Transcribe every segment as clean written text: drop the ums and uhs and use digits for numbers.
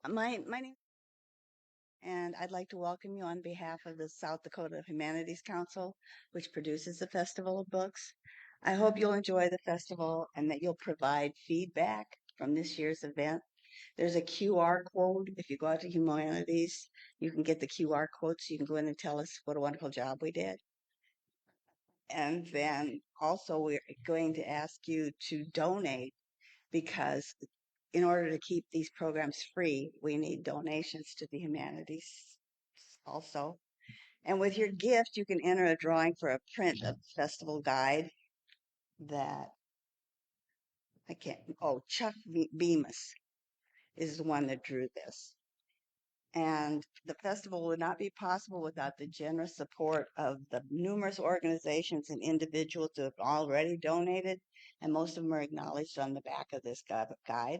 My name, and I'd like to welcome you on behalf of the South Dakota Humanities Council, which produces the Festival of Books. I hope you'll enjoy the festival and that you'll provide feedback from this year's event. There's a QR code. If you go out to Humanities, you can get the QR code so you can go in and tell us what a wonderful job we did. And then also, we're going to ask you to donate because in order to keep these programs free, we need donations to the humanities also. And with your gift, you can enter a drawing for a print of the festival guide that I can't, oh, Chuck Bemis is the one that drew this. And the festival would not be possible without the generous support of the numerous organizations and individuals who have already donated, and most of them are acknowledged on the back of this guide.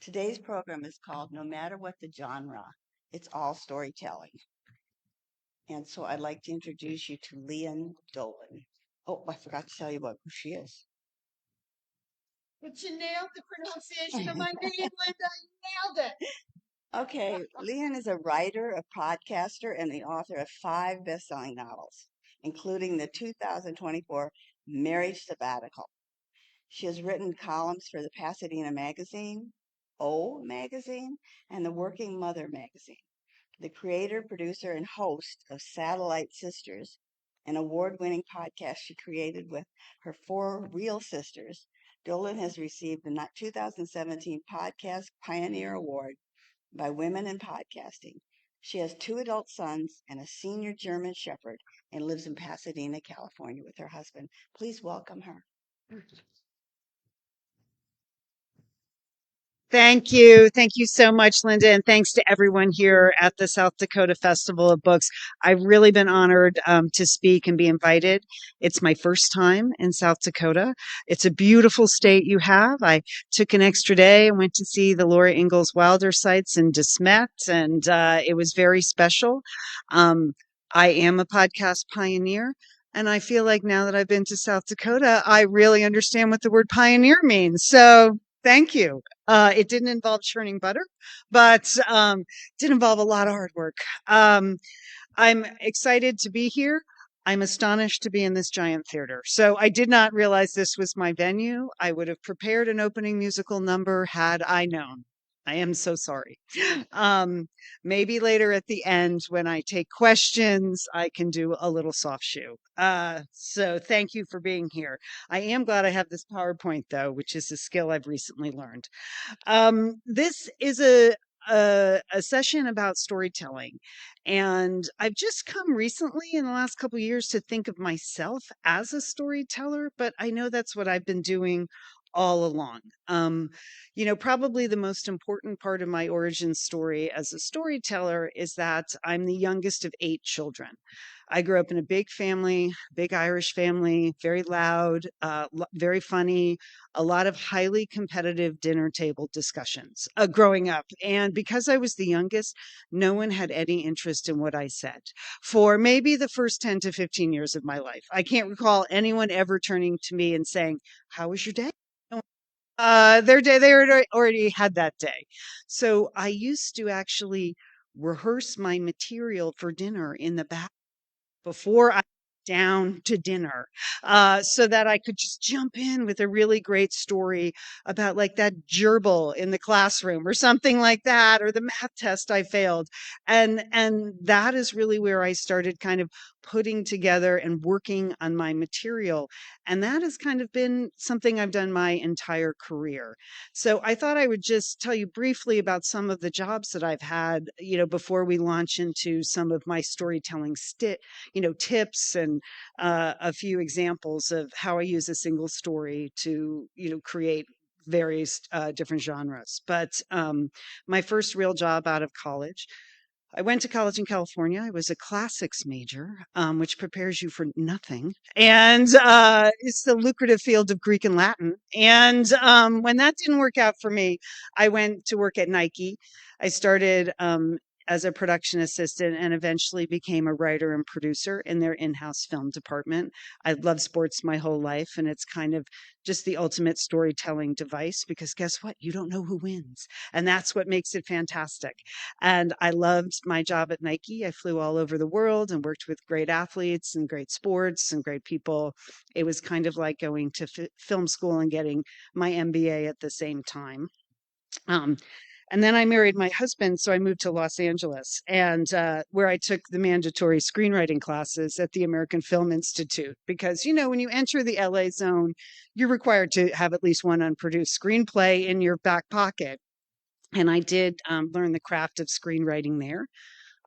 Today's program is called No Matter What the Genre, It's All Storytelling. And so I'd like to introduce you to Lian Dolan. Oh, I forgot to tell you about who she is. But you nailed the pronunciation of my name, Linda. You nailed it. Okay, Lian is a writer, a podcaster, and the author of 5 best-selling novels, including the 2024 Marriage Sabbatical. She has written columns for the Pasadena Magazine, O Magazine, and the Working Mother Magazine. The creator, producer, and host of Satellite Sisters, an award-winning podcast she created with her 4 real sisters, Dolan has received the 2017 Podcast Pioneer Award by Women in Podcasting. She has 2 adult sons and a senior German Shepherd and lives in Pasadena, California with her husband. Please welcome her. Thank you. Thank you so much, Linda. And thanks to everyone here at the South Dakota Festival of Books. I've really been honored to speak and be invited. It's my first time in South Dakota. It's a beautiful state you have. I took an extra day and went to see the Laura Ingalls Wilder sites in De Smet, and it was very special. Um, I am a podcast pioneer. And I feel like now that I've been to South Dakota, I really understand what the word pioneer means. So thank you. It didn't involve churning butter, but did involve a lot of hard work. I'm excited to be here. I'm astonished to be in this giant theater. So I did not realize this was my venue. I would have prepared an opening musical number had I known. I am so sorry. Um, Maybe later at the end, when I take questions, I can do a little soft shoe. So thank you for being here. I am glad I have this PowerPoint, though, which is a skill I've recently learned. This is a session about storytelling, and I've just come recently in the last couple of years to think of myself as a storyteller, but I know that's what I've been doing all along. Probably the most important part of my origin story as a storyteller is that I'm the youngest of 8 children. I grew up in a big family, big Irish family, very loud, very funny, a lot of highly competitive dinner table discussions growing up. And because I was the youngest, no one had any interest in what I said for maybe the first 10 to 15 years of my life. I can't recall anyone ever turning to me and saying, "How was your day?" Their day, they already had that day. So I used to actually rehearse my material for dinner in the back before I down to dinner, so that I could just jump in with a really great story about like that gerbil in the classroom or something like that, or the math test I failed. And that is really where I started kind of putting together and working on my material. And that has kind of been something I've done my entire career. So I thought I would just tell you briefly about some of the jobs that I've had, before we launch into some of my storytelling tips and a few examples of how I use a single story to, create various different genres. But my first real job out of college, I went to college in California. I was a classics major, which prepares you for nothing. And it's the lucrative field of Greek and Latin. And when that didn't work out for me, I went to work at Nike. I started as a production assistant and eventually became a writer and producer in their in-house film department. I love sports my whole life, and it's kind of just the ultimate storytelling device because guess what? You don't know who wins. And that's what makes it fantastic. And I loved my job at Nike. I flew all over the world and worked with great athletes and great sports and great people. It was kind of like going to film school and getting my MBA at the same time. Um, and then I married my husband, so I moved to Los Angeles, and where I took the mandatory screenwriting classes at the American Film Institute. Because, when you enter the LA zone, you're required to have at least one unproduced screenplay in your back pocket. And I did learn the craft of screenwriting there.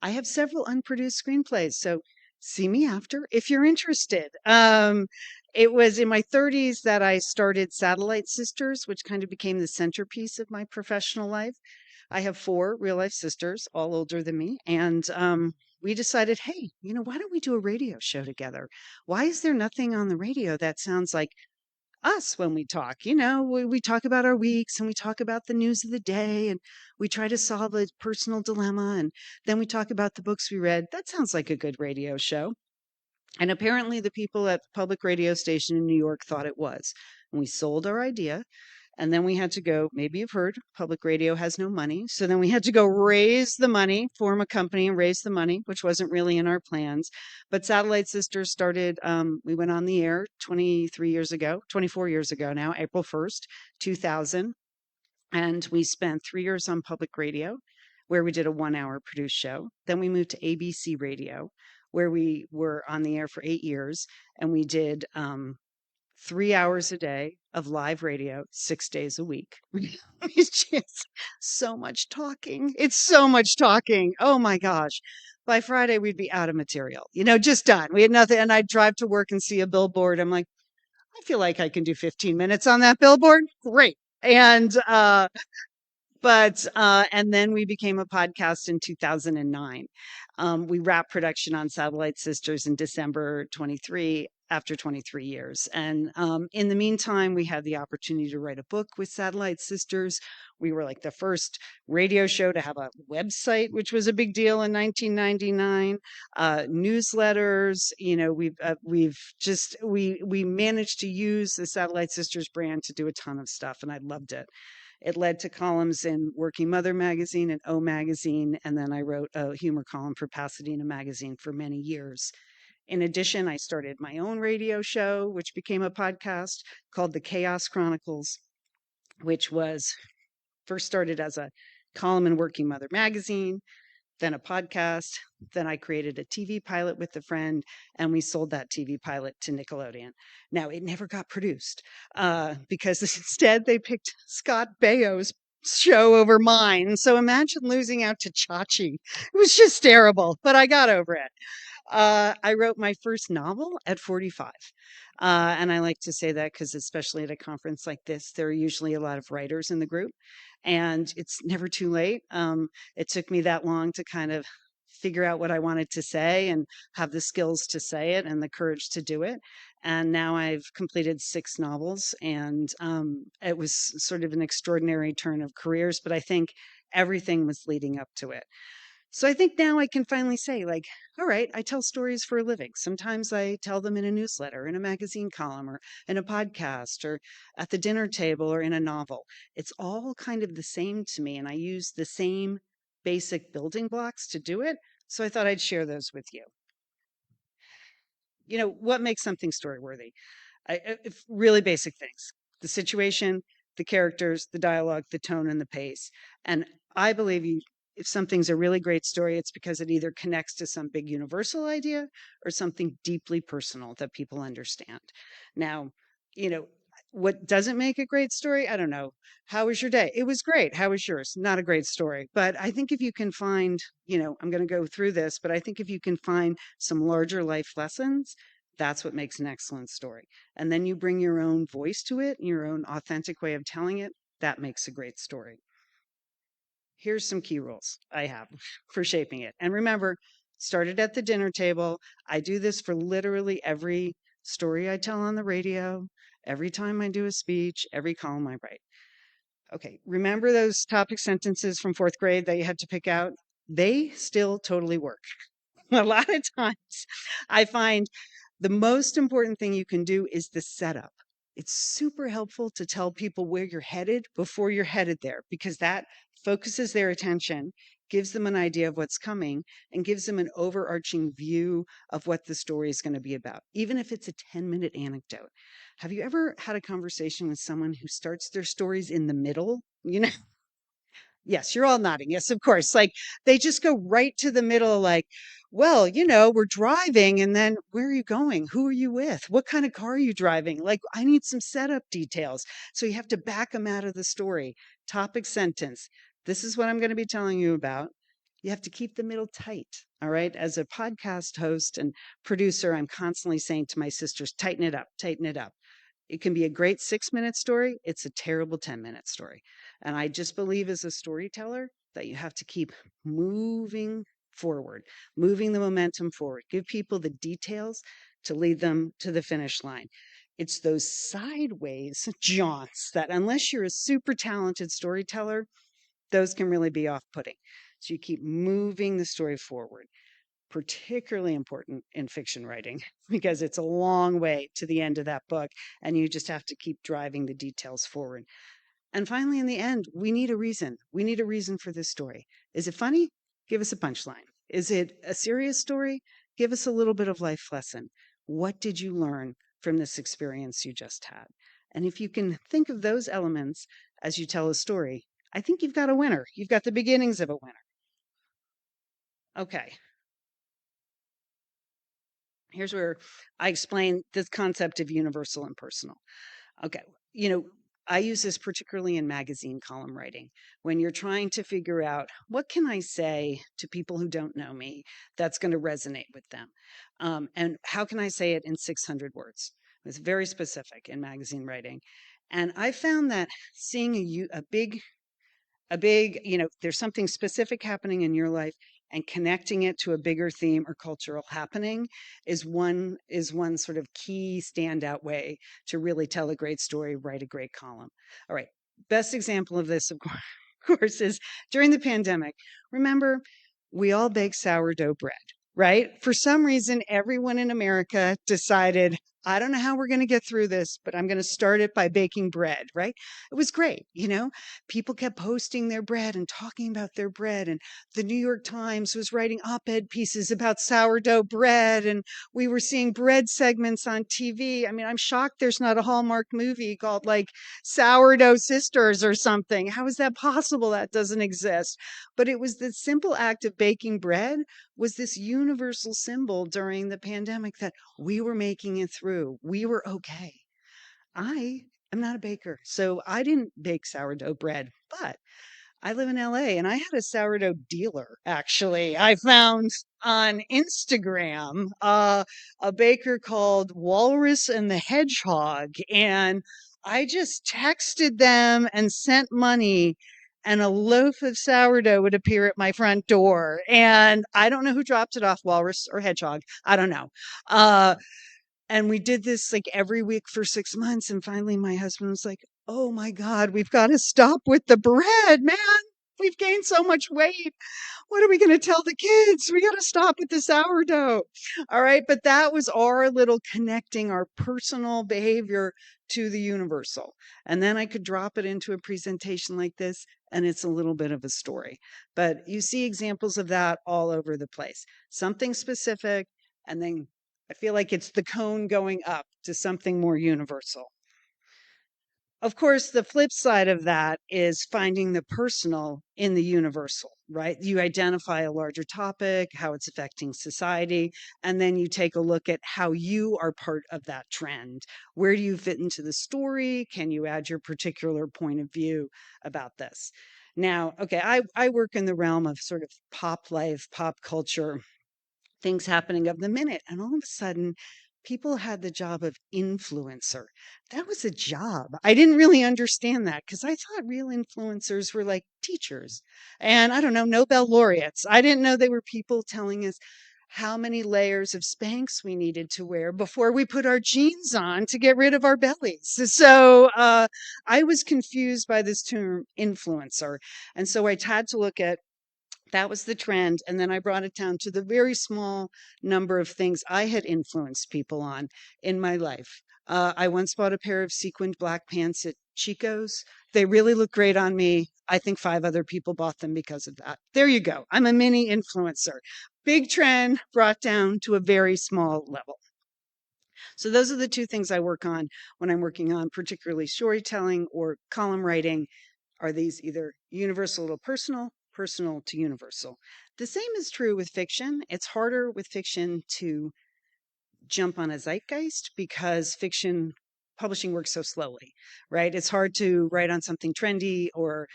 I have several unproduced screenplays, so see me after if you're interested. It was in my 30s that I started Satellite Sisters, which kind of became the centerpiece of my professional life. I have four real life sisters, all older than me, and we decided, hey, why don't we do a radio show together? Why is there nothing on the radio that sounds like us when we talk? We talk about our weeks and we talk about the news of the day and we try to solve a personal dilemma and then we talk about the books we read. That sounds like a good radio show. And apparently the people at the public radio station in New York thought it was. And we sold our idea. And then we had to go, maybe you've heard, public radio has no money. So then we had to go raise the money, form a company and raise the money, which wasn't really in our plans. But Satellite Sisters started, we went on the air 24 years ago now, April 1st, 2000. And we spent 3 years on public radio, where we did a 1 hour produced show. Then we moved to ABC Radio, where we were on the air for 8 years. And we did 3 hours a day of live radio, 6 days a week. It's just so much talking. It's so much talking. Oh my gosh. By Friday, we'd be out of material, just done. We had nothing. And I'd drive to work and see a billboard. I'm like, I feel like I can do 15 minutes on that billboard. Great. And then we became a podcast in 2009. We wrapped production on Satellite Sisters in December 23 after 23 years. And in the meantime, we had the opportunity to write a book with Satellite Sisters. We were like the first radio show to have a website, which was a big deal in 1999. Newsletters, we managed to use the Satellite Sisters brand to do a ton of stuff, and I loved it. It led to columns in Working Mother magazine and O magazine, and then I wrote a humor column for Pasadena magazine for many years. In addition, I started my own radio show, which became a podcast called The Chaos Chronicles, which was first started as a column in Working Mother magazine, then a podcast. Then I created a TV pilot with a friend, and we sold that TV pilot to Nickelodeon. Now, it never got produced because instead they picked Scott Baio's show over mine. So imagine losing out to Chachi. It was just terrible, but I got over it. I wrote my first novel at 45. And I like to say that because, especially at a conference like this, there are usually a lot of writers in the group, and it's never too late. It took me that long to kind of figure out what I wanted to say and have the skills to say it and the courage to do it. And now I've completed 6 novels, and it was sort of an extraordinary turn of careers, but I think everything was leading up to it. So I think now I can finally say, like, all right, I tell stories for a living. Sometimes I tell them in a newsletter, in a magazine column, or in a podcast, or at the dinner table, or in a novel. It's all kind of the same to me, and I use the same basic building blocks to do it. So I thought I'd share those with you. What makes something story worthy? Really basic things: the situation, the characters, the dialogue, the tone, and the pace. And I believe if something's a really great story, it's because it either connects to some big universal idea or something deeply personal that people understand. Now, what doesn't make a great story? I don't know. How was your day? It was great. How was yours? Not a great story. But I think if you can find, I'm going to go through this, but I think if you can find some larger life lessons, that's what makes an excellent story. And then you bring your own voice to it, your own authentic way of telling it. That makes a great story. Here's some key rules I have for shaping it. And remember, started at the dinner table. I do this for literally every story I tell on the radio, every time I do a speech, every column I write. Okay, remember those topic sentences from 4th grade that you had to pick out? they still totally work. A lot of times I find the most important thing you can do is the setup. It's super helpful to tell people where you're headed before you're headed there, because that focuses their attention, gives them an idea of what's coming, and gives them an overarching view of what the story is going to be about, even if it's a 10-minute anecdote. Have you ever had a conversation with someone who starts their stories in the middle? Yes, you're all nodding. Yes, of course. Like they just go right to the middle, like, well, we're driving, and then where are you going? Who are you with? What kind of car are you driving? Like, I need some setup details. So you have to back them out of the story. Topic sentence. This is what I'm going to be telling you about. You have to keep the middle tight. All right. As a podcast host and producer, I'm constantly saying to my sisters, tighten it up, tighten it up. It can be a great 6-minute story. It's a terrible 10-minute story. And I just believe as a storyteller that you have to keep moving forward, moving the momentum forward. Give people the details to lead them to the finish line. It's those sideways jaunts that, unless you're a super talented storyteller, those can really be off putting. So you keep moving the story forward. Particularly important in fiction writing because it's a long way to the end of that book, and you just have to keep driving the details forward. And finally, in the end, we need a reason. We need a reason for this story. Is it funny? Give us a punchline. Is it a serious story? Give us a little bit of life lesson. What did you learn from this experience you just had? And if you can think of those elements as you tell a story, I think you've got a winner. You've got the beginnings of a winner. Okay. Here's where I explain this concept of universal and personal. Okay. You know, I use this particularly in magazine column writing when you're trying to figure out what can I say to people who don't know me that's going to resonate with them, and how can I say it in 600 words. It's very specific in magazine writing, and I found that seeing a big, there's something specific happening in your life and connecting it to a bigger theme or cultural happening is one sort of key standout way to really tell a great story, write a great column. All right. Best example of this, of course, is during the pandemic. Remember, we all bake sourdough bread, right? For some reason, everyone in America decided, I don't know how we're going to get through this, but I'm going to start it by baking bread, right? It was great. People kept posting their bread and talking about their bread. And the New York Times was writing op-ed pieces about sourdough bread. And we were seeing bread segments on TV. I mean, I'm shocked there's not a Hallmark movie called like Sourdough Sisters or something. How is that possible? That doesn't exist. But it was the simple act of baking bread was this universal symbol during the pandemic that we were making it through. We were okay. I'm not a baker, so I didn't bake sourdough bread, but I live in LA and I had a sourdough dealer actually. I found on Instagram a baker called Walrus and the Hedgehog, and I just texted them and sent money. And a loaf of sourdough would appear at my front door. And I don't know who dropped it off, Walrus or Hedgehog. I don't know. Uh, and we did this like every week for 6 months. And finally, my husband was like, oh my God, we've got to stop with the bread, man. We've gained so much weight. What are we going to tell the kids? We got to stop with the sourdough. All right. But that was our little connecting our personal behavior to the universal. And then I could drop it into a presentation like this, and it's a little bit of a story. But you see examples of that all over the place. Something specific, and then I feel like it's the cone going up to something more universal. Of course, the flip side of that is finding the personal in the universal, right? You identify a larger topic, how it's affecting society, and then you take a look at how you are part of that trend. Where do you fit into the story? Can you add your particular point of view about this? Now, okay, I work in the realm of sort of pop life, pop culture, things happening of the minute. And all of a sudden, people had the job of influencer. That was a job. I didn't really understand that because I thought real influencers were like teachers and I don't know, Nobel laureates. I didn't know they were people telling us how many layers of Spanx we needed to wear before we put our jeans on to get rid of our bellies. So I was confused by this term influencer. And so I had to look at That was the trend. And then I brought it down to the very small number of things I had influenced people on in my life. I once bought a pair of sequined black pants at Chico's. They really look great on me. I think 5 other people bought them because of that. There you go. I'm a mini influencer. Big trend brought down to a very small level. So those are the two things I work on when I'm working on particularly storytelling or column writing. Are these either universal to personal, personal to universal? The same is true with fiction. It's harder with fiction to jump on a zeitgeist because fiction publishing works so slowly, right? It's hard to write on something trendy or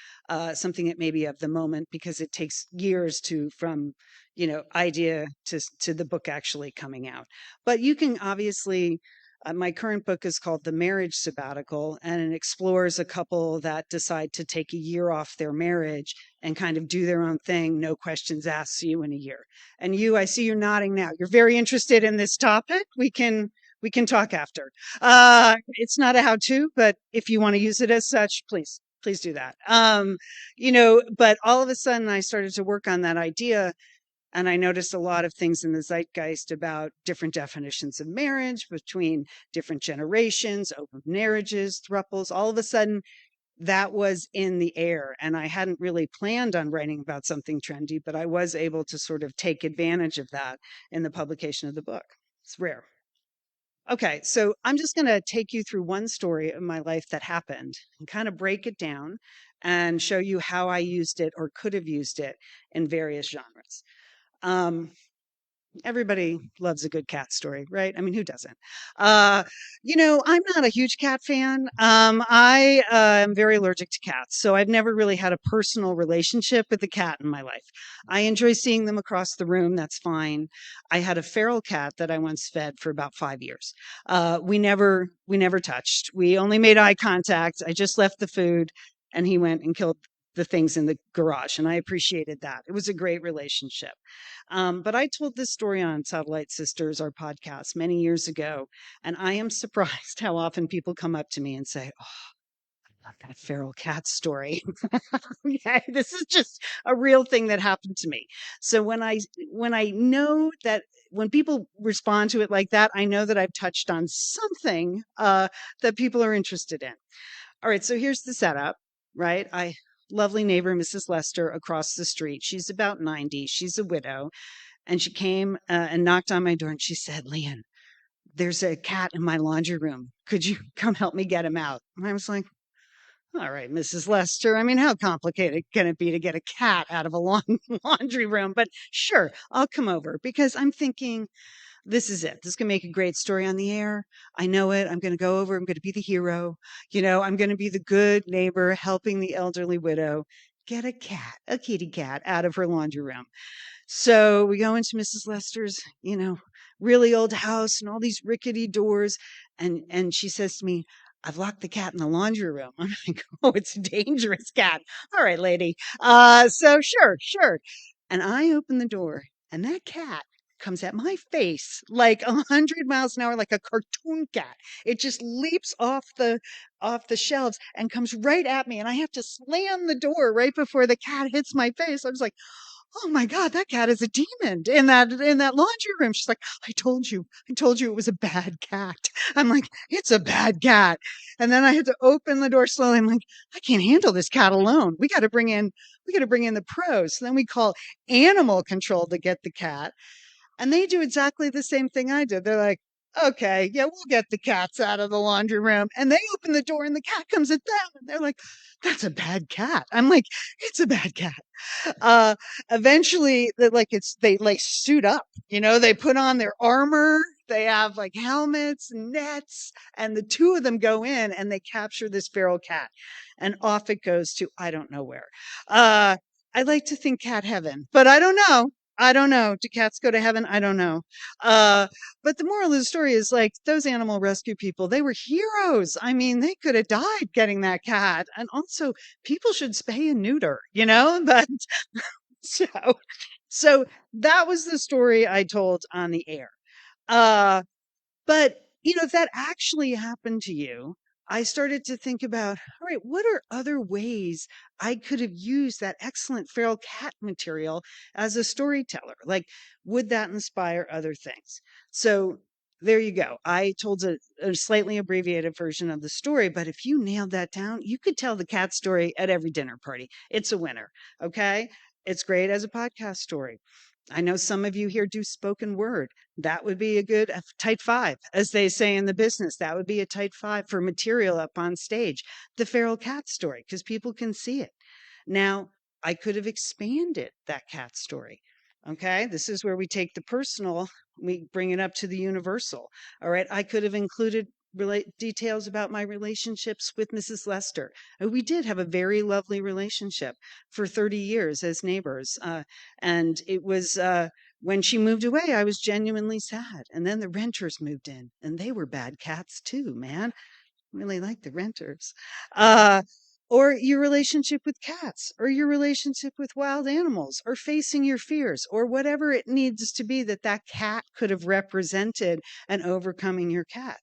something that may be of the moment because it takes years to from idea to the book actually coming out. But you can obviously. My current book is called The Marriage Sabbatical, and it explores a couple that decide to take a year off their marriage and kind of do their own thing, no questions asked, see you in a year. And you, I see you nodding now. You're very interested in this topic. We can talk after. It's not a how-to, but if you want to use it as such, please do that. But all of a sudden I started to work on that idea, and I noticed a lot of things in the zeitgeist about different definitions of marriage between different generations, open marriages, thruples. All of a sudden, that was in the air. And I hadn't really planned on writing about something trendy, but I was able to sort of take advantage of that in the publication of the book. It's rare. Okay, so I'm just going to take you through one story of my life that happened and kind of break it down and show you how I used it or could have used it in various genres. Um, Everybody loves a good cat story, right? I mean, who doesn't? I'm not a huge cat fan. I am very allergic to cats, so I've never really had a personal relationship with the cat in my life. I enjoy seeing them across the room. That's fine. I had a feral cat that I once fed for about 5 years. We never touched. We only made eye contact. I just left the food, and he went and killed the things in the garage, and I appreciated that. It was a great relationship. But I told this story on Satellite Sisters, our podcast, many years ago, and I am surprised how often people come up to me and say, "Oh, I love that feral cat story." Okay, this is just a real thing that happened to me. So when I know that when people respond to it like that, I know that I've touched on something that people are interested in. All right, so here's the setup, right? Lovely neighbor, Mrs. Lester, across the street. She's about 90. She's a widow. And she came and knocked on my door and she said, "Lian, there's a cat in my laundry room. Could you come help me get him out?" And I was like, "All right, Mrs. Lester. I mean, how complicated can it be to get a cat out of a laundry room? But sure, I'll come over," because I'm thinking, this is it. This can make a great story on the air. I know it. I'm going to go over. I'm going to be the hero. I'm going to be the good neighbor helping the elderly widow get a kitty cat out of her laundry room. So we go into Mrs. Lester's, really old house and all these rickety doors. And she says to me, "I've locked the cat in the laundry room." I'm like, "Oh, it's a dangerous cat. All right, lady. So sure. And I open the door and that cat comes at my face like 100 miles an hour, like a cartoon cat. It just leaps off the shelves and comes right at me. And I have to slam the door right before the cat hits my face. I was like, "Oh my God, that cat is a demon in that laundry room." She's like, I told you it was a bad cat." I'm like, "It's a bad cat." And then I had to open the door slowly. I'm like, "I can't handle this cat alone. We got to bring in the pros." So then we call animal control to get the cat. And they do exactly the same thing I did. They're like, "Okay, yeah, we'll get the cats out of the laundry room." And they open the door and the cat comes at them. And they're like, "That's a bad cat." I'm like, "It's a bad cat." uh Eventually they like suit up, they put on their armor, they have like helmets and nets, and the two of them go in and they capture this feral cat, and off it goes to I don't know where. I like to think cat heaven, but I don't know. Do cats go to heaven? I don't know. But the moral of the story is like those animal rescue people, they were heroes. I mean, they could have died getting that cat. And also, people should spay and neuter, But so, so that was the story I told on the air. Uh, but if that actually happened to you, I started to think about, all right, what are other ways I could have used that excellent feral cat material as a storyteller? Like, would that inspire other things? So there you go. I told a slightly abbreviated version of the story, but if you nailed that down, you could tell the cat story at every dinner party. It's a winner. Okay. It's great as a podcast story. I know some of you here do spoken word. That would be a good tight five, as they say in the business. That would be a tight five for material up on stage. The feral cat story, because people can see it. Now, I could have expanded that cat story. Okay, this is where we take the personal, we bring it up to the universal. All right, I could have included details about my relationships with Mrs. Lester. We did have a very lovely relationship for 30 years as neighbors. And it was when she moved away, I was genuinely sad. And then the renters moved in, and they were bad cats too, man. Really like the renters. Uh, or your relationship with cats, or your relationship with wild animals, or facing your fears, or whatever it needs to be that that cat could have represented and overcoming your cat.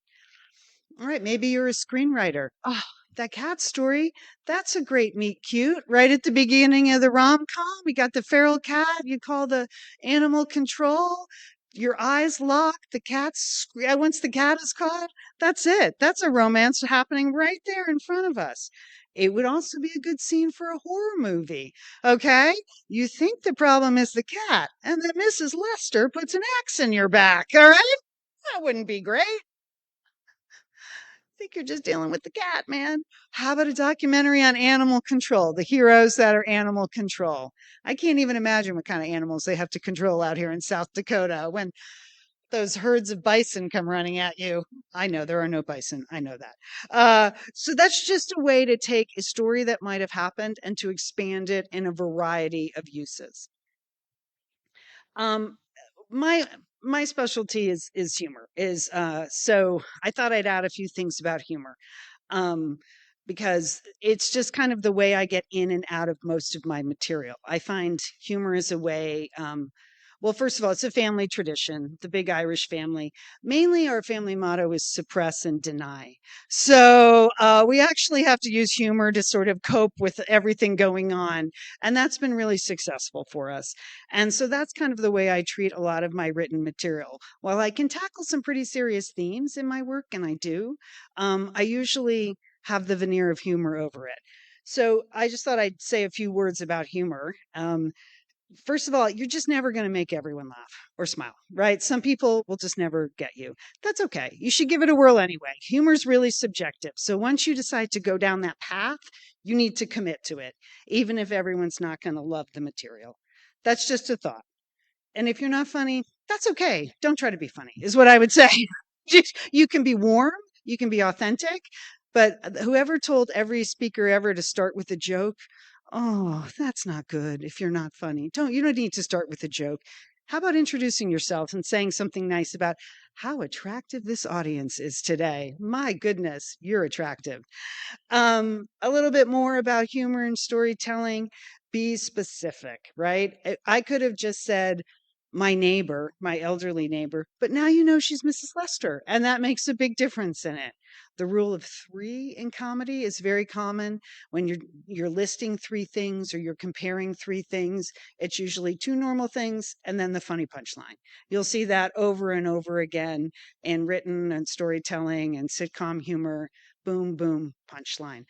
All right, maybe you're a screenwriter. Oh, that cat story, that's a great meet cute. Right at the beginning of the rom-com, we got the feral cat, you call the animal control, your eyes lock, the cat's once the cat is caught, that's it. That's a romance happening right there in front of us. It would also be a good scene for a horror movie. Okay? You think the problem is the cat, and then Mrs. Lester puts an axe in your back. All right? That wouldn't be great. Think you're just dealing with the cat, man. How about a documentary on animal control? The heroes that are animal control. I can't even imagine what kind of animals they have to control out here in South Dakota when those herds of bison come running at you. I know there are no bison. I know that. So that's just a way to take a story that might have happened and to expand it in a variety of uses. Um, my my specialty is humor. So I thought I'd add a few things about humor, um, because it's just kind of the way I get in and out of most of my material. I find humor is a way. Well, first of all, it's a family tradition, the big Irish family. Mainly, our family motto is suppress and deny. So we actually have to use humor to sort of cope with everything going on. And that's been really successful for us. And so that's kind of the way I treat a lot of my written material. While I can tackle some pretty serious themes in my work, and I do, I usually have the veneer of humor over it. So I just thought I'd say a few words about humor. First of all, you're just never going to make everyone laugh or smile, right? Some people will just never get you. That's okay. You should give it a whirl anyway. Humor's really subjective. So once you decide to go down that path, you need to commit to it, even if everyone's not going to love the material. That's just a thought. And if you're not funny, that's okay. Don't try to be funny, is what I would say. You can be warm, you can be authentic, but whoever told every speaker ever to start with a joke, oh, that's not good if you're not funny. You don't need to start with a joke. How about introducing yourself and saying something nice about how attractive this audience is today? My goodness, you're attractive. A little bit more about humor and storytelling. Be specific, right? I could have just said my neighbor, my elderly neighbor, but now you know she's Mrs. Lester, and that makes a big difference in it. The rule of three in comedy is very common. When you're listing three things or you're comparing three things, it's usually two normal things and then the funny punchline. You'll see that over and over again in written and storytelling and sitcom humor. Boom, boom, punchline.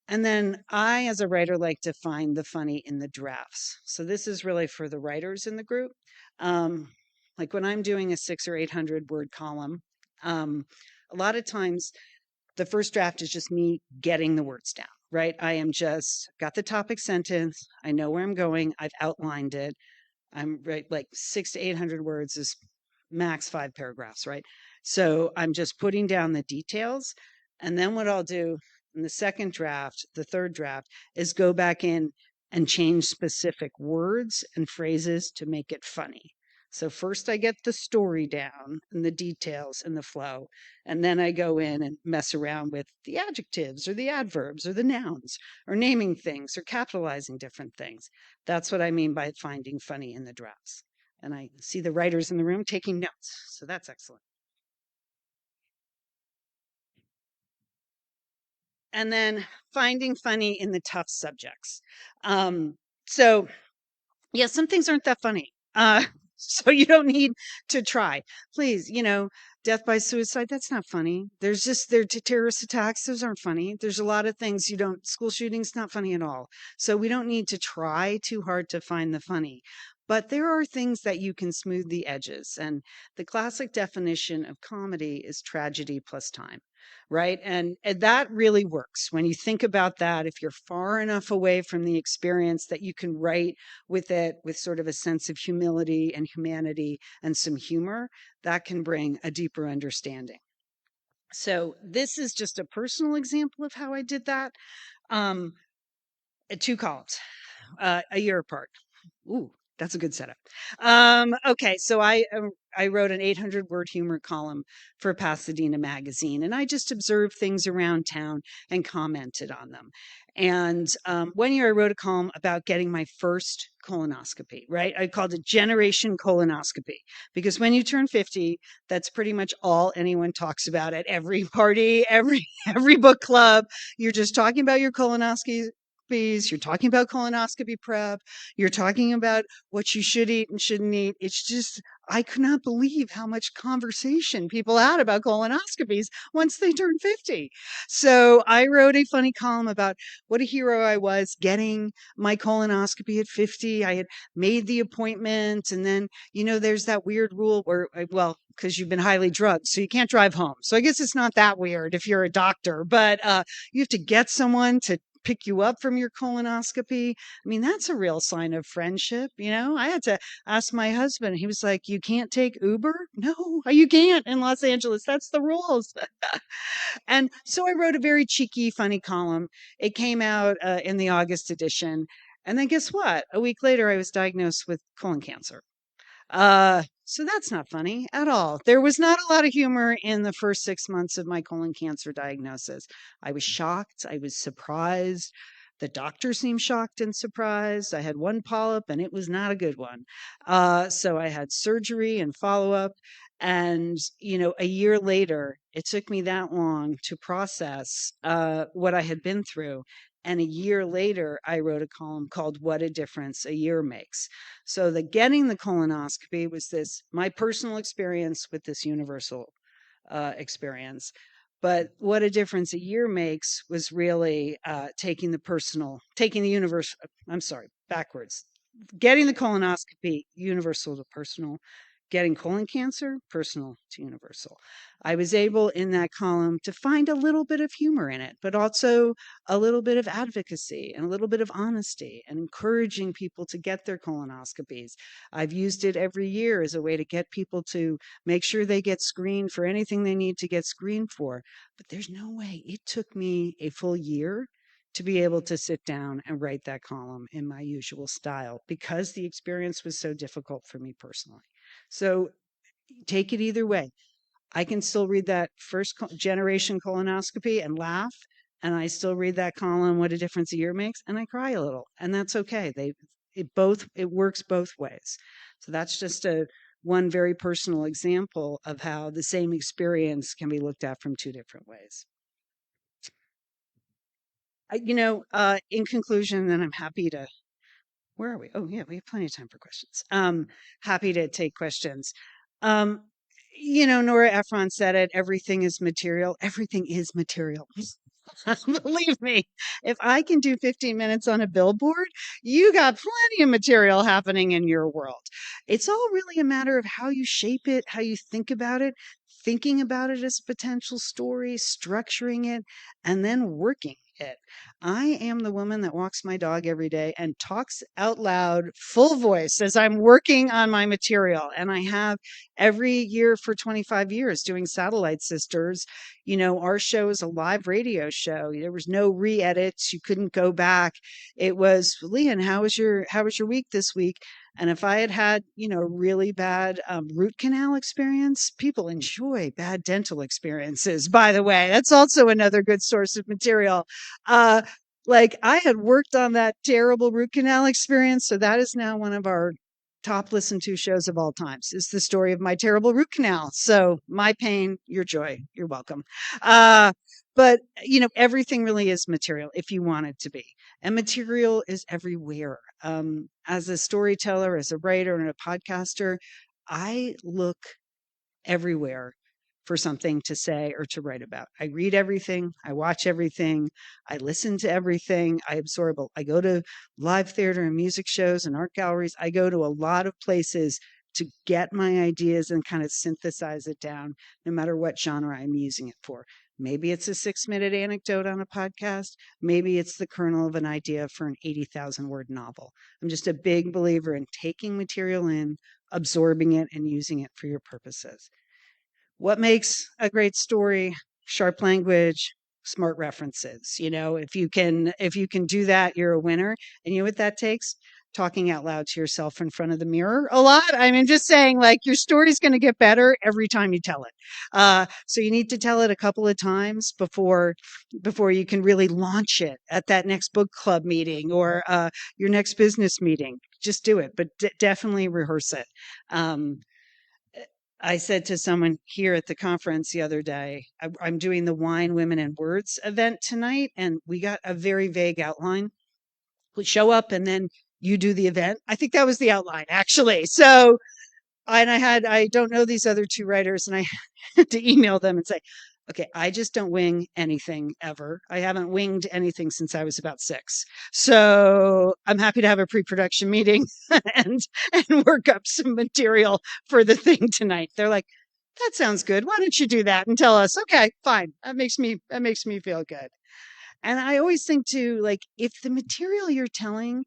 And then I, as a writer, like to find the funny in the drafts. So this is really for the writers in the group. Um, like when I'm doing a 600 or 800 word column, a lot of times the first draft is just me getting the words down, right? I am just got the topic sentence. I know where I'm going. I've outlined it. I'm right, like 600 to 800 words is max 5 paragraphs, right? So I'm just putting down the details. And then what I'll do in the second draft, the third draft, is go back in and change specific words and phrases to make it funny. So first I get the story down and the details and the flow, and then I go in and mess around with the adjectives or the adverbs or the nouns or naming things or capitalizing different things. That's what I mean by finding funny in the drafts. And I see the writers in the room taking notes. So that's excellent. and then finding funny in the tough subjects. Um, so yeah, some things aren't that funny. So you don't need to try. Please, death by suicide, that's not funny. There's just terrorist attacks, those aren't funny. There's a lot of things you don't school shootings, not funny at all. So we don't need to try too hard to find the funny. But there are things that you can smooth the edges. And the classic definition of comedy is tragedy plus time. Right. And that really works. When you think about that, if you're far enough away from the experience that you can write with it with sort of a sense of humility and humanity and some humor, that can bring a deeper understanding. So this is just a personal example of how I did that. Um, 2 columns, a year apart. Ooh, that's a good setup. Okay, so I wrote an 800-word humor column for Pasadena Magazine, and I just observed things around town and commented on them. And one year I wrote a column about getting my first colonoscopy, right? I called it Generation Colonoscopy because when you turn 50, that's pretty much all anyone talks about at every party, every book club. You're just talking about your colonoscopies. You're talking about colonoscopy prep. You're talking about what you should eat and shouldn't eat. It's just, I could not believe how much conversation people had about colonoscopies once they turned 50. So I wrote a funny column about what a hero I was getting my colonoscopy at 50. I had made the appointment. And then, there's that weird rule where, well, because you've been highly drugged, so you can't drive home. So I guess it's not that weird if you're a doctor, but you have to get someone to pick you up from your colonoscopy. I mean, that's a real sign of friendship. I had to ask my husband. He was like, "You can't take Uber?" No, you can't in Los Angeles. That's the rules. And so I wrote a very cheeky, funny column. It came out in the August edition. And then guess what? A week later, I was diagnosed with colon cancer. So that's not funny at all. There was not a lot of humor in the first 6 months of my colon cancer diagnosis. I was shocked. I was surprised. The doctor seemed shocked and surprised. I had one polyp and it was not a good one. So I had surgery and follow up. And, a year later, it took me that long to process what I had been through. And a year later, I wrote a column called What a Difference a Year Makes. So the getting the colonoscopy was my personal experience with this universal experience. But what a difference a year makes was really taking the universe. I'm sorry, backwards. Getting the colonoscopy, universal to personal. Getting colon cancer, personal to universal. I was able in that column to find a little bit of humor in it, but also a little bit of advocacy and a little bit of honesty and encouraging people to get their colonoscopies. I've used it every year as a way to get people to make sure they get screened for anything they need to get screened for. But there's no way. It took me a full year to be able to sit down and write that column in my usual style because the experience was so difficult for me personally. So take it either way. I can still read that first generation colonoscopy and laugh, and I still read that column, What a Difference a Year Makes, and I cry a little, and that's okay. It works both ways. So that's just one very personal example of how the same experience can be looked at from two different ways. In conclusion, then I'm happy to. Where are we? Oh, yeah, we have plenty of time for questions. Happy to take questions. Um, Nora Ephron said it, everything is material. Everything is material. Believe me, if I can do 15 minutes on a billboard, you got plenty of material happening in your world. It's all really a matter of how you shape it, how you think about it, thinking about it as a potential story, structuring it, and then working it. I am the woman that walks my dog every day and talks out loud, full voice, as I'm working on my material. And I have every year for 25 years doing Satellite Sisters. Our show is a live radio show. There was no re-edits. You couldn't go back. It was, Lian, how was your week this week? And if I had really bad root canal experience, people enjoy bad dental experiences, by the way. That's also another good source of material. Uh, like I had worked on that terrible root canal experience. So that is now one of our top listened to shows of all times. Is the story of my terrible root canal. So my pain, your joy. You're welcome. Uh, But, everything really is material if you want it to be. And material is everywhere. As a storyteller, as a writer, and a podcaster, I look everywhere for something to say or to write about. I read everything, I watch everything, I listen to everything, I absorb. I go to live theater and music shows and art galleries. I go to a lot of places to get my ideas and kind of synthesize it down, no matter what genre I'm using it for. Maybe it's a 6-minute anecdote on a podcast. Maybe it's the kernel of an idea for an 80,000 word novel. I'm just a big believer in taking material in, absorbing it, and using it for your purposes. What makes a great story? Sharp language, smart references. If you can do that, you're a winner. And you know what that takes? Talking out loud to yourself in front of the mirror a lot. I mean, just saying, like, your story's going to get better every time you tell it. So you need to tell it a couple of times before you can really launch it at that next book club meeting or your next business meeting. Just do it, but definitely rehearse it. Um, I said to someone here at the conference the other day, I'm doing the Wine, Women, and Words event tonight, and we got a very vague outline. We show up and then you do the event. I think that was the outline, actually. So, and I don't know these other two writers, and I had to email them and say, okay, I just don't wing anything ever. I haven't winged anything since I was about 6. So I'm happy to have a pre-production meeting and work up some material for the thing tonight. They're like, that sounds good. Why don't you do that and tell us? Okay, fine. That makes me feel good. And I always think too, like, if the material you're telling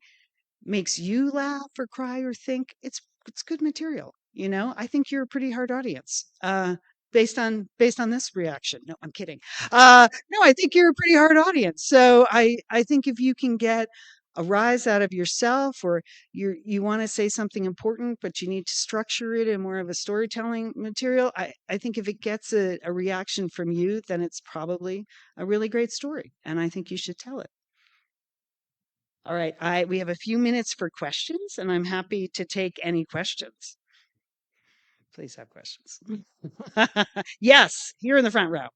makes you laugh or cry or think, it's good material. I think you're a pretty hard audience. Based on this reaction. No, I'm kidding. No, I think you're a pretty hard audience. So I think if you can get a rise out of yourself, or you want to say something important, but you need to structure it in more of a storytelling material, I think if it gets a reaction from you, then it's probably a really great story. And I think you should tell it. All right, we have a few minutes for questions, and I'm happy to take any questions. Please have questions. Yes, here in the front row.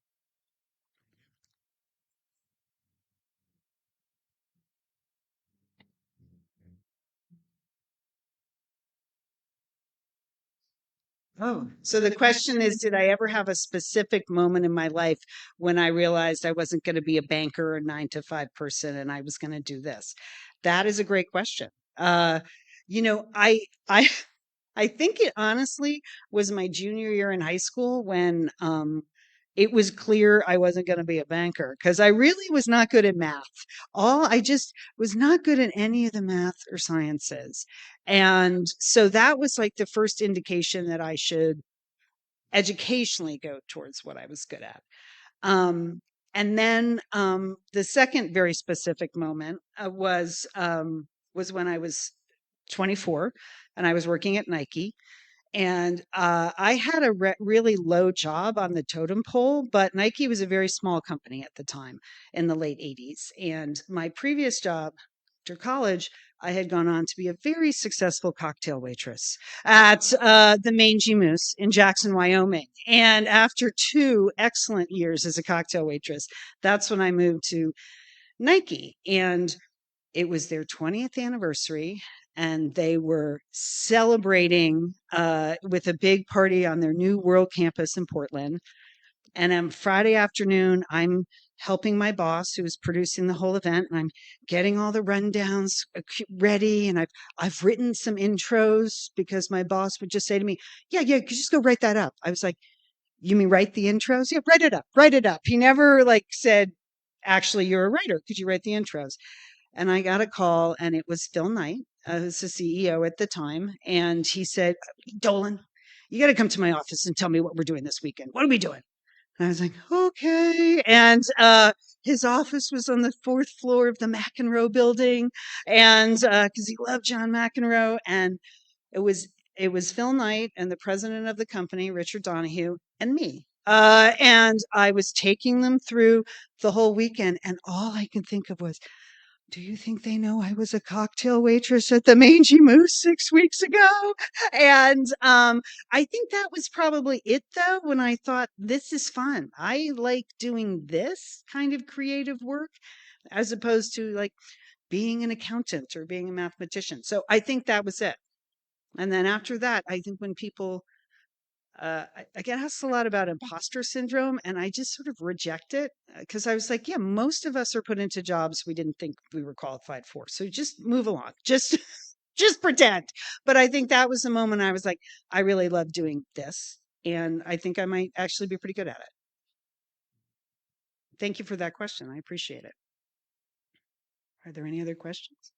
Oh, so the question is, did I ever have a specific moment in my life when I realized I wasn't going to be a banker or 9 to 5 person and I was going to do this? That is a great question. I I think it honestly was my junior year in high school when it was clear I wasn't going to be a banker because I really was not good at math. I just was not good at any of the math or sciences. And so that was like the first indication that I should educationally go towards what I was good at. And then the second very specific moment was when I was 24 and I was working at Nike, and I had a really low job on the totem pole, but Nike was a very small company at the time in the late 80s. And my previous job after college, I had gone on to be a very successful cocktail waitress at the Mangy Moose in Jackson, Wyoming. And after 2 excellent years as a cocktail waitress, that's when I moved to Nike. And it was their 20th anniversary, and they were celebrating with a big party on their new world campus in Portland. And on Friday afternoon, I'm helping my boss, who was producing the whole event, and I'm getting all the rundowns ready. And I've written some intros because my boss would just say to me, "Yeah, yeah, just go write that up." I was like, "You mean write the intros? Yeah, write it up, write it up." He never like said, "Actually, you're a writer. Could you write the intros?" And I got a call, and it was Phil Knight, who's the CEO at the time. And he said, "Dolan, you got to come to my office and tell me what we're doing this weekend. What are we doing?" And I was like, okay. And his office was on the 4th floor of the McEnroe building. And because he loved John McEnroe. And it was Phil Knight and the president of the company, Richard Donahue, and me. And I was taking them through the whole weekend. And all I can think of was, do you think they know I was a cocktail waitress at the Mangy Moose 6 weeks ago? And I think that was probably it, though, when I thought, this is fun. I like doing this kind of creative work as opposed to like being an accountant or being a mathematician. So I think that was it. And then after that, I think when people I get asked a lot about imposter syndrome, and I just sort of reject it because I was like, yeah, most of us are put into jobs we didn't think we were qualified for. So just move along, just just pretend. But I think that was the moment I was like, I really love doing this, and I think I might actually be pretty good at it. Thank you for that question. I appreciate it. Are there any other questions?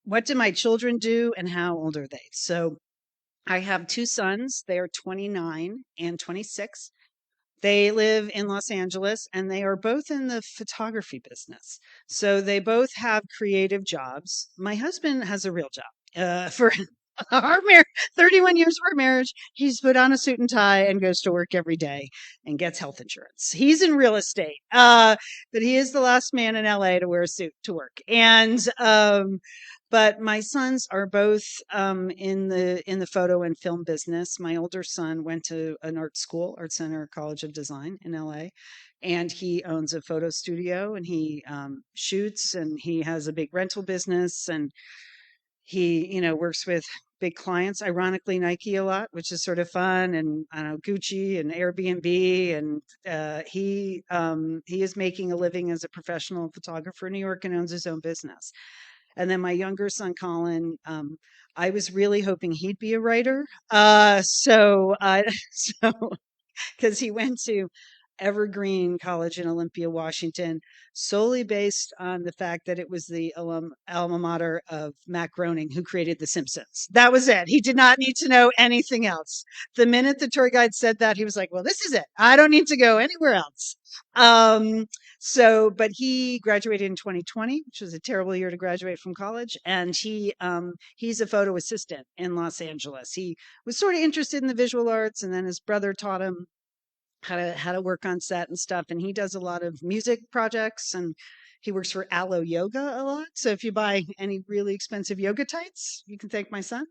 What do my children do, and how old are they? So I have two sons. They are 29 and 26. They live in Los Angeles and they are both in the photography business. So they both have creative jobs. My husband has a real job. For our 31 years of our marriage, he's put on a suit and tie and goes to work every day and gets health insurance. He's in real estate, but he is the last man in LA to wear a suit to work. And but my sons are both in the photo and film business. My older son went to an art school, Art Center College of Design in LA, and he owns a photo studio and he shoots and he has a big rental business and he works with big clients. Ironically, Nike a lot, which is sort of fun, and I don't know, Gucci and Airbnb, and he is making a living as a professional photographer in New York and owns his own business. And then my younger son, Colin, I was really hoping he'd be a writer. So because he went to Evergreen College in Olympia, Washington, solely based on the fact that it was the alma mater of Matt Groening, who created The Simpsons. That was it. He did not need to know anything else. The minute the tour guide said that, he was like, well, this is it. I don't need to go anywhere else. Um, but he graduated in 2020, which was a terrible year to graduate from college. And he's a photo assistant in Los Angeles. He was sort of interested in the visual arts, and then his brother taught him how to work on set and stuff. And he does a lot of music projects and he works for Aloe Yoga a lot. So if you buy any really expensive yoga tights, you can thank my son.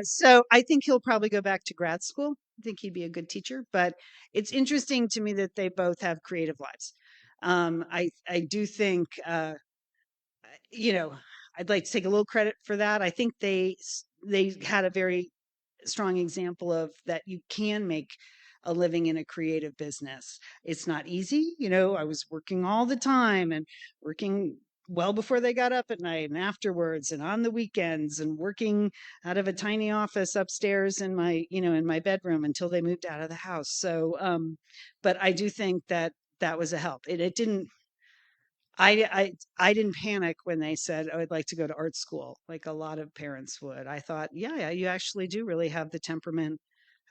So I think he'll probably go back to grad school. I think he'd be a good teacher. But it's interesting to me that they both have creative lives. I do think you know I'd like to take a little credit for that. I think they had a very strong example of that you can make a living in a creative business. It's not easy. I was working all the time and working well before they got up at night and afterwards and on the weekends and working out of a tiny office upstairs in my bedroom until they moved out of the house. So but I do think that that was a help. It didn't I didn't panic when they said, "Oh, I'd like to go to art school," like a lot of parents would. I thought, yeah, you actually do really have the temperament.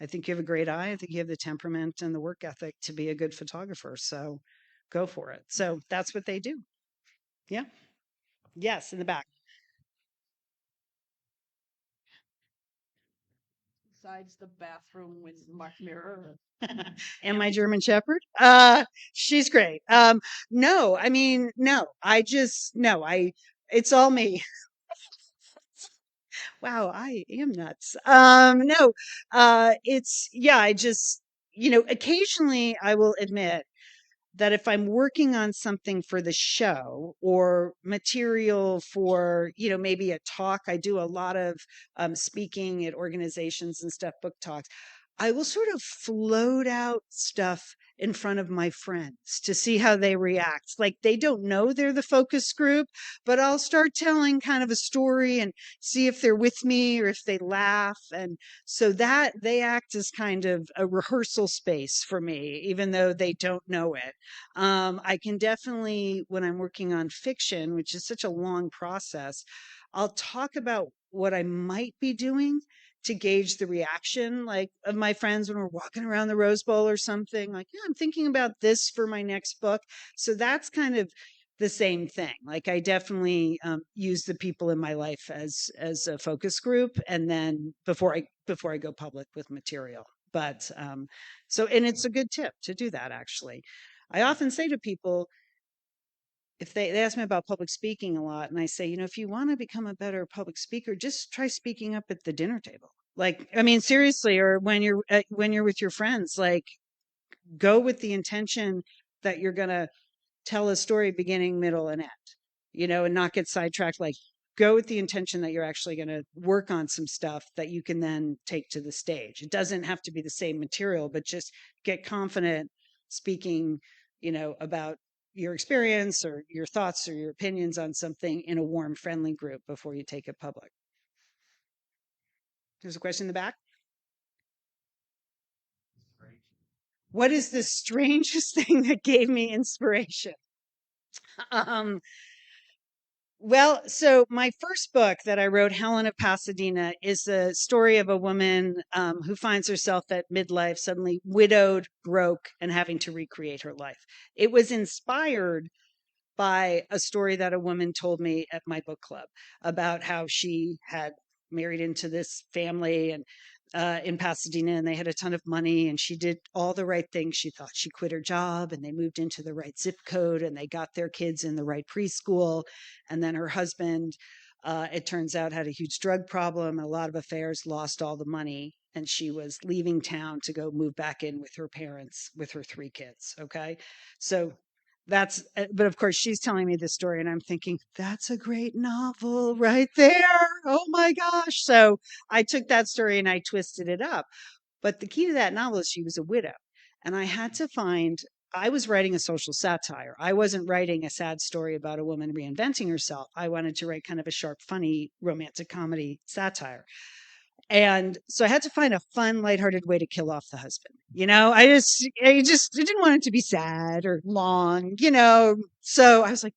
I think you have a great eye. I think you have the temperament and the work ethic to be a good photographer. So go for it. So that's what they do. Yeah. Yes, in the back. Besides the bathroom with mirror. And my German Shepherd. She's great. No, I mean, no, no, it's all me. Wow, I am nuts. No, yeah, occasionally I will admit that if I'm working on something for the show or material for, maybe a talk, I do a lot of speaking at organizations and stuff, book talks. I will sort of float out stuff in front of my friends to see how they react. Like they don't know they're the focus group, but I'll start telling kind of a story and see if they're with me or if they laugh. And so that they act as kind of a rehearsal space for me, even though they don't know it. I can definitely, when I'm working on fiction, which is such a long process, I'll talk about what I might be doing to gauge the reaction, like of my friends when we're walking around the Rose Bowl or something. Like, yeah, I'm thinking about this for my next book. So that's kind of the same thing. Like, I definitely use the people in my life as a focus group, and then before I go public with material. But so, and it's a good tip to do that, actually. I often say to people, if they ask me about public speaking a lot, and I say, if you want to become a better public speaker, just try speaking up at the dinner table. Like, I mean, seriously, or when you're with your friends, like, go with the intention that you're going to tell a story beginning, middle, and end, and not get sidetracked. Like, go with the intention that you're actually going to work on some stuff that you can then take to the stage. It doesn't have to be the same material, but just get confident speaking, about your experience or your thoughts or your opinions on something in a warm, friendly group before you take it public. There's a question in the back. What is the strangest thing that gave me inspiration? Um, Well, so my first book that I wrote, Helen of Pasadena, is the story of a woman who finds herself at midlife, suddenly widowed, broke, and having to recreate her life. It was inspired by a story that a woman told me at my book club about how she had married into this family and in Pasadena, and they had a ton of money, and she did all the right things. She thought she quit her job, and they moved into the right zip code, and they got their kids in the right preschool. And then her husband, it turns out, had a huge drug problem, a lot of affairs, lost all the money, and she was leaving town to go move back in with her parents with her 3 kids. Okay, so but of course she's telling me this story and I'm thinking, that's a great novel right there. Oh my gosh. So I took that story and I twisted it up. But the key to that novel is she was a widow. And I was writing a social satire. I wasn't writing a sad story about a woman reinventing herself. I wanted to write kind of a sharp, funny romantic comedy satire. And so I had to find a fun, lighthearted way to kill off the husband. I didn't want it to be sad or long. So I was like,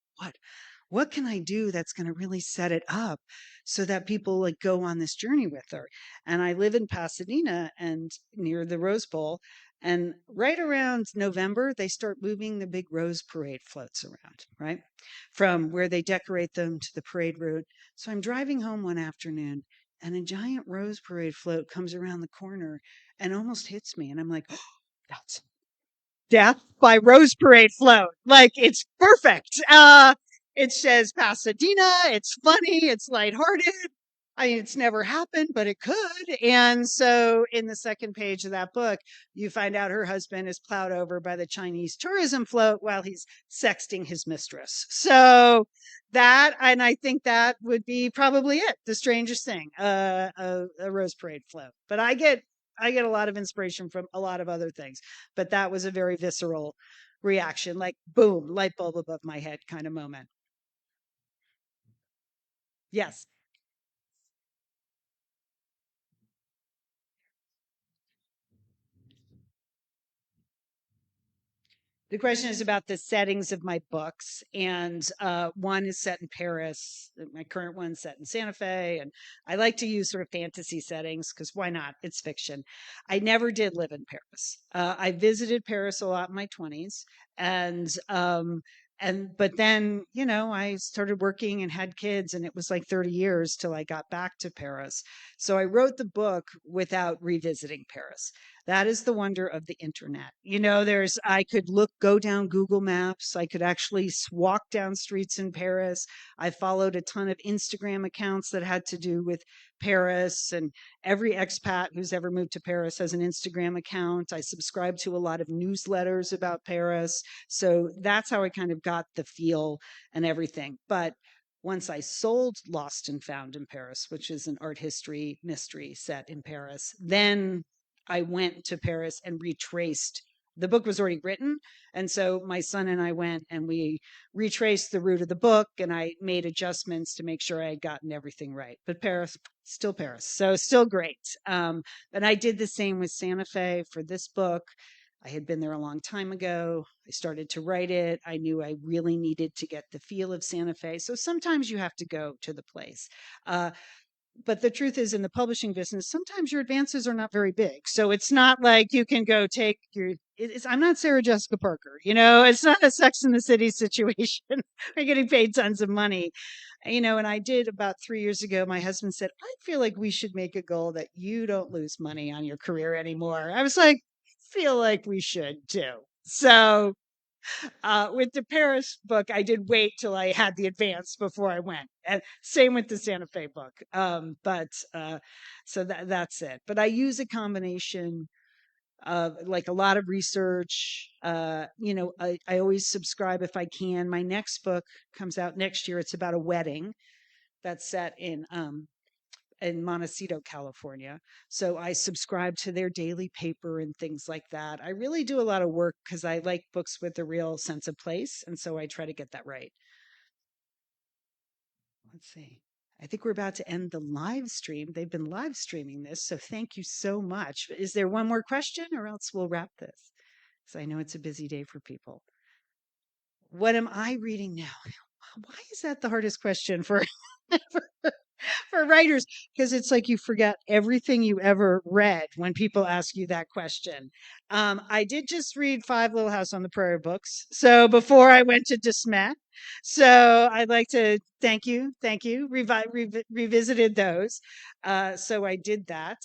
what can I do that's going to really set it up so that people like go on this journey with her? And I live in Pasadena and near the Rose Bowl. And right around November, they start moving the big rose parade floats around, right? From where they decorate them to the parade route. So I'm driving home one afternoon and a giant rose parade float comes around the corner and almost hits me. And I'm like, oh, that's Death by Rose Parade float. Like, it's perfect. It says Pasadena. It's funny. It's lighthearted. I mean, it's never happened, but it could. And so, in the second page of that book, you find out her husband is plowed over by the Chinese tourism float while he's sexting his mistress. So, and I think that would be probably it. The strangest thing, a Rose Parade float. But I get a lot of inspiration from a lot of other things, but that was a very visceral reaction, like boom, light bulb above my head kind of moment. Yes. The question is about the settings of my books, and one is set in Paris. My current one's set in Santa Fe, and I like to use sort of fantasy settings because why not? It's fiction. I never did live in Paris. I visited Paris a lot in my 20s, but then I started working and had kids, and it was like 30 years till I got back to Paris. So I wrote the book without revisiting Paris. That is the wonder of the internet. I could go down Google Maps. I could actually walk down streets in Paris. I followed a ton of Instagram accounts that had to do with Paris, and every expat who's ever moved to Paris has an Instagram account. I subscribe to a lot of newsletters about Paris. So that's how I kind of got the feel and everything. But once I sold Lost and Found in Paris, which is an art history mystery set in Paris, then I went to Paris and retraced. The book was already written. And so my son and I went and we retraced the route of the book, and I made adjustments to make sure I had gotten everything right. But Paris, still Paris. So still great. And I did the same with Santa Fe for this book. I had been there a long time ago. I started to write it. I knew I really needed to get the feel of Santa Fe. So sometimes you have to go to the place. But the truth is, in the publishing business, sometimes your advances are not very big. So it's not like you can go take I'm not Sarah Jessica Parker, it's not a Sex in the City situation. We're getting paid tons of money. And I did about 3 years ago. My husband said, I feel like we should make a goal that you don't lose money on your career anymore. I was like, feel like we should too. So with the Paris book, I did wait till I had the advance before I went. And same with the Santa Fe book. But so that's it. But I use a combination like a lot of research. I always subscribe if I can. My next book comes out next year. It's about a wedding that's set in Montecito, California. So I subscribe to their daily paper and things like that. I really do a lot of work because I like books with a real sense of place. And so I try to get that right. Let's see. I think we're about to end the live stream. They've been live streaming this. So thank you so much. Is there one more question or else we'll wrap this? Because I know it's a busy day for people. What am I reading now? Why is that the hardest question for for writers? Because it's like you forget everything you ever read when people ask you that question. I did just read Five Little House on the Prairie books. So before I went to Dismet. So I'd like to thank you. Revisited those. So I did that.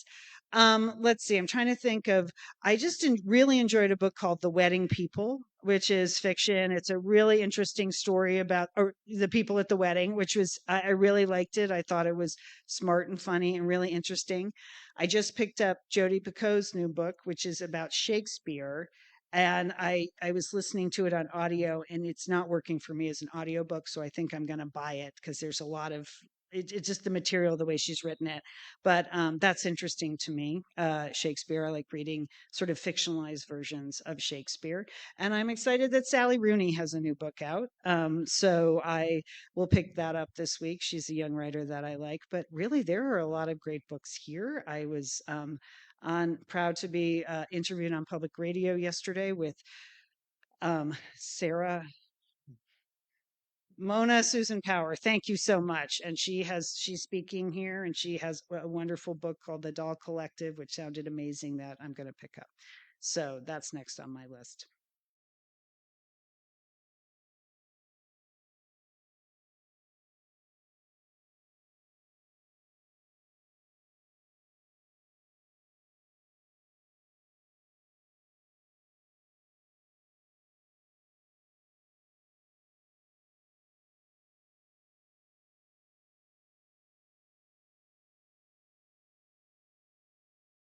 Let's see. I'm trying to think of. I just really enjoyed a book called The Wedding People, which is fiction. It's a really interesting story about the people at the wedding, which was, I really liked it. I thought it was smart and funny and really interesting. I just picked up Jodi Picoult's new book, which is about Shakespeare. And I was listening to it on audio, and it's not working for me as an audiobook. So I think I'm going to buy it because there's a lot of it's just the material, the way she's written it. But that's interesting to me. Shakespeare, I like reading sort of fictionalized versions of Shakespeare. And I'm excited that Sally Rooney has a new book out. So I will pick that up this week. She's a young writer that I like. But really, there are a lot of great books here. I was proud to be interviewed on public radio yesterday with Sarah Mona Susan Power. Thank you so much. And she's speaking here, and she has a wonderful book called The Doll Collective, which sounded amazing, that I'm going to pick up. So that's next on my list.